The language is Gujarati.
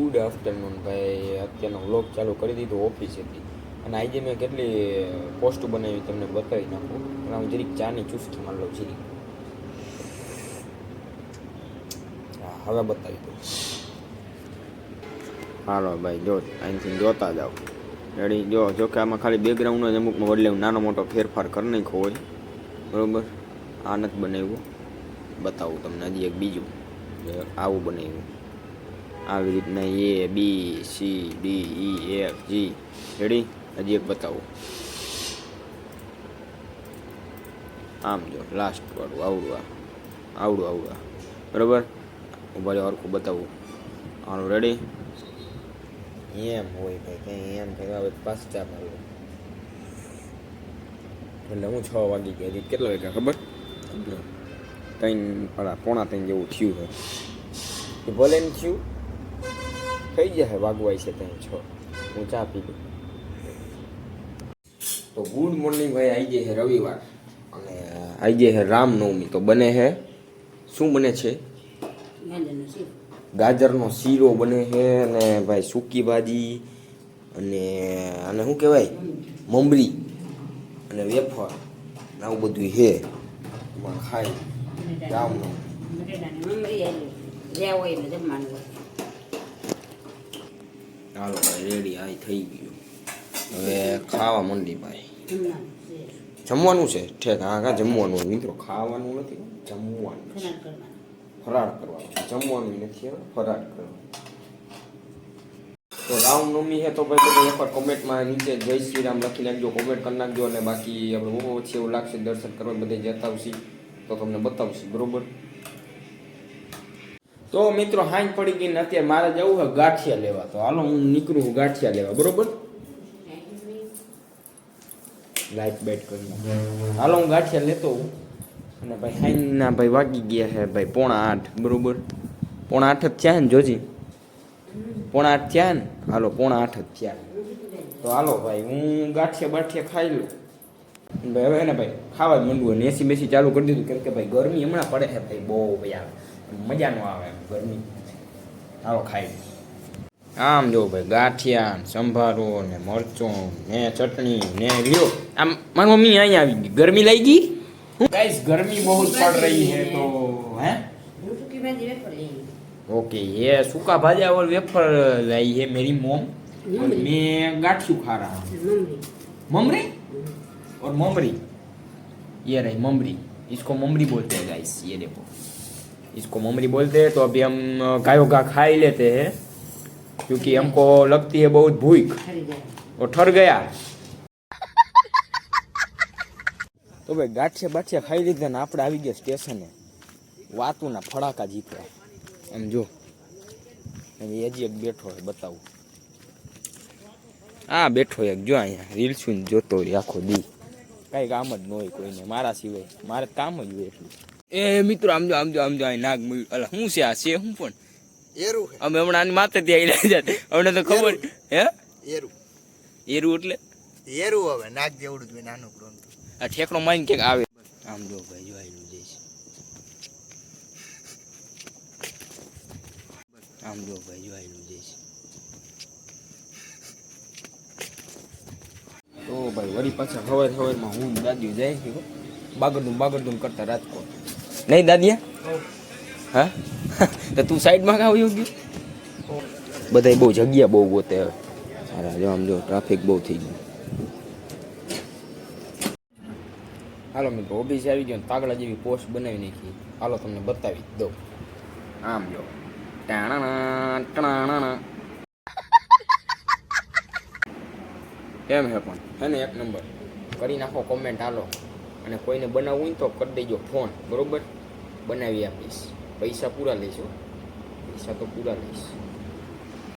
ગુડ આફ્ટરનૂન ભાઈ. અત્યારનો વ્લોગ ચાલુ કરી દીધો ઓફિસેથી, અને આજે મેં કેટલી પોસ્ટ બનાવી તમને બતાવી નાખું. પણ હું જરીક ચાની ચુસ્કી મારી લઉં જરીક. હા, હવે બતાવી દઉં. હાલો ભાઈ, જો અહીંથી જોતા જાઓ. રેડી? જો કે આમાં ખાલી બેકગ્રાઉન્ડનો જ અમુકમાં બદલે નાનો મોટો ફેરફાર કરી નાખ્યો હોય, બરાબર. આ નથી બનાવ્યું, બતાવું તમને હજી એક બીજું આવું બનાવ્યું. આવી રીતના A B C D E F G. Ready? હજી એક બતાવું. આમ જો લાસ્ટ વાળું આવડું બરાબર. ઉભા રહ્યો, હરખું બતાવું. હાલો, રેડી? એમ હોય ભાઈ, કંઈ એમ થાય. હવે પાછા મારું એટલે હું 6 વાગી ગયા. હજી કેટલા વાગ્યા ખબર? 3:30 જેવું થયું છે. એ ભલે ને થયું થઈ જશે, વાગવાય છે ત્યાં 6. હું ચા પી લઉં. તો ગુડ મોર્નિંગ ભાઈ. આવી જાય છે રવિવાર અને આવી જાય છે રામનવમી. તો બને છે, શું બને છે? ગાજરનો શીરો બને છે, અને ભાઈ સૂકી ભાજી, અને આને શું કહેવાય, મમરી અને વેફર, આવું બધું છે. એમાં ખાઈ રામનવમી. હાલો ભાઈ, રેડી. આ થઈ ગયું. હવે ખાવા માંડી ભાઈ. જમવાનું છે ઠેક? હા કા જમવાનું મિત્રો, ખાવાનું નથી, જમવાનું ફરાળ કરવાનું. જમવાનું નથી, ફરાળ કરવાનું. તો રામનવમી છે તો ભાઈ બધા એકવાર કોમેન્ટમાં નીચે જય શ્રી રામ લખી નાખજો, કોમેન્ટ કરી નાખજો. અને બાકી આપણે બહુ ઓછી એવું લાગશે દર્શન કરવા બધે જતા આવશે તો તમને બતાવશે, બરોબર. તો મિત્રો હાંજ પડી ગઈ ને અત્યારે મારે જવું છે ગાંઠિયા લેવા. તો હાલો હું નીકળું છું ગાંઠિયા લેવા, બરોબર. લાઈટ બેટ કરી હાલો હું ગાંઠિયા લેતો હું. અને ભાઈ હાઈના ભાઈ વાગી ગયા છે ભાઈ 7:45, બરોબર. 7:45 જ થયા ને જોજી, 7:45 થયા ને. હાલો 7:45 જ થયા. તો હાલો ભાઈ હું ગાંઠિયા ખાઈ લઉં ભાઈ. હવે ને ભાઈ ખાવા જ માંડવું. અને એસી બેસી ચાલુ કરી દીધું, કેમ કે ભાઈ ગરમી હમણાં પડે છે ભાઈ, બહુ ભાઈ આવે, મજા ન આવે ગરમી. હાલો ખાઈ. આમ જો ભાઈ ગાંઠિયા ને સંભારો ને મરચું ને ચટણી ને લ્યો. આમ મારી મમ્મી અહીંયા આવી ગઈ. ગરમી લઈ ગઈ ગાઈસ, ગરમી બહુ પડ રહી है तो हैं. ओके, ये सूखा भाजा और वेफर लाई है मेरी मोम, और मैं गाठियों खा रहा हूँ. ममरी और ममरी, ये रही ममरी. इसको ममरी बोलते हैं गाइस, ये देखो, इसको ममरी बोलते हैं. तो अभी हम गायों का खा ही लेते हैं, क्योंकि हमको लगती है बहुत भूख और ठर गया. તો ભાઈ ગાંઠિયા ખાઈ લીધા ને આપણે આવી ગયા સ્ટેશને. વાતુના ફડાકા જીતવા. એમ જો હજી એક બેઠો હોય, બતાવું. હા બેઠો એક, જો અહીંયા રીલ્સ જોતો હોય આખો દી. કાંઈ કામ જ ન હોય કોઈને મારા સિવાય. મારે કામ જ હોય એટલું. એ મિત્રો આમ જો અહીં નાગ મળ્યું. અલા શું છે આ? છે શું પણ એરું? અમે હમણાં આની માથે ત્યાં આવી જાય અમને તો ખબર. હે એરું? એરું એટલે એરું હવે નાગ જેવડું જ નાનું પ્રોમ. આ ઠેકડો મારીને ક્યાંક આવે. આમ જો ભાઈ જોયેલું જઈશ. આમ જો ભાઈ જોયેલું જઈશ. તો ભાઈ વળી પાછા સવારમાં હું દાદીઓ જાય છે બાગડું કરતા રાજકોટ. નહીં દાદીયા? હા તો તું સાઈડમાં કાં આવ્યો ગયો? બધા બહુ જગ્યા બહુ ગોતે હવે. સારા જો આમ જો ટ્રાફિક બહુ થઈ ગયું. હાલો મિત્રો ઓફિસ આવી ગયો, પાગડા જેવી પોસ્ટ બનાવી નાખી. હાલો તમને બતાવી દઉં. આમ જો ટાણા એમ હે પણ હે ને એક નંબર. કરી નાખો કોમેન્ટ. હાલો, અને કોઈને બનાવવું હોય તો કરી દેજો ફોન, બરોબર. બનાવી આપીશ. પૈસા પૂરા લઈશું, પૈસા તો પૂરા લઈશ.